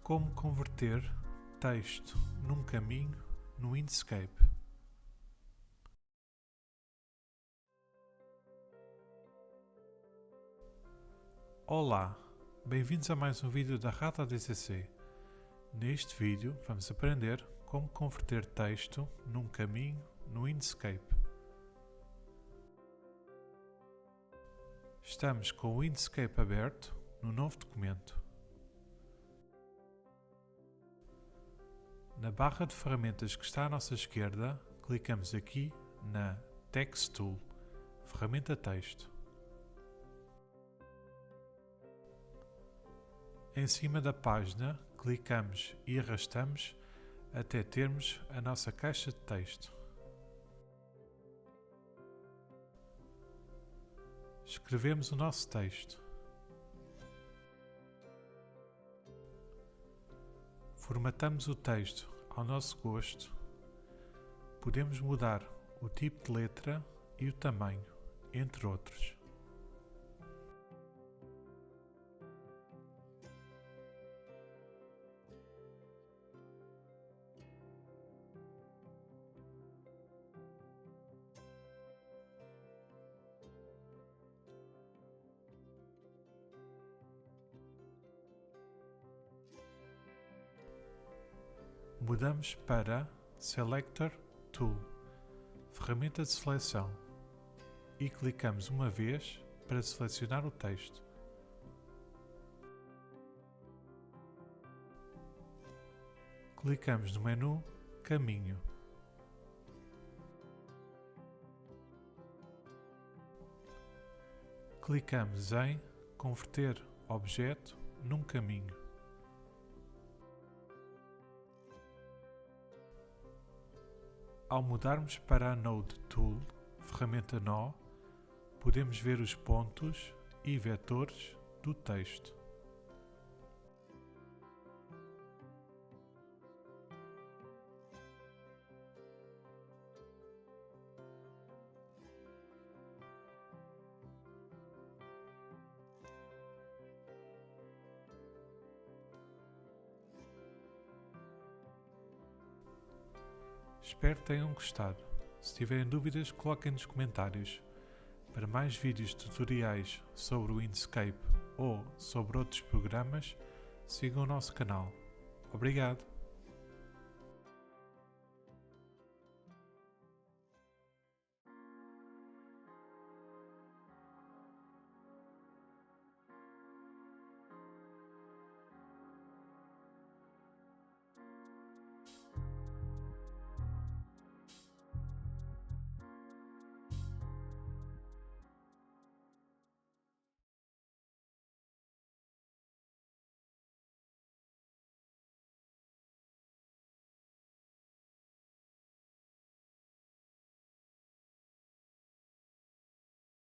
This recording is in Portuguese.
Como converter texto num caminho no Inkscape. Olá, bem-vindos a mais um vídeo da Rata DCC. Neste vídeo vamos aprender como converter texto num caminho no Inkscape. Estamos com o Inkscape aberto no novo documento. Na barra de ferramentas que está à nossa esquerda, clicamos aqui na Text Tool, ferramenta texto. Em cima da página, clicamos e arrastamos até termos a nossa caixa de texto. Escrevemos o nosso texto. Formatamos o texto ao nosso gosto. Podemos mudar o tipo de letra e o tamanho, entre outros. Mudamos para Selector Tool, ferramenta de seleção, e clicamos uma vez para selecionar o texto. Clicamos no menu Caminho. Clicamos em Converter objeto num caminho. Ao mudarmos para a Node Tool, ferramenta nó, podemos ver os pontos e vetores do texto. Espero que tenham gostado. Se tiverem dúvidas, coloquem nos comentários. Para mais vídeos tutoriais sobre o Inkscape ou sobre outros programas, sigam o nosso canal. Obrigado!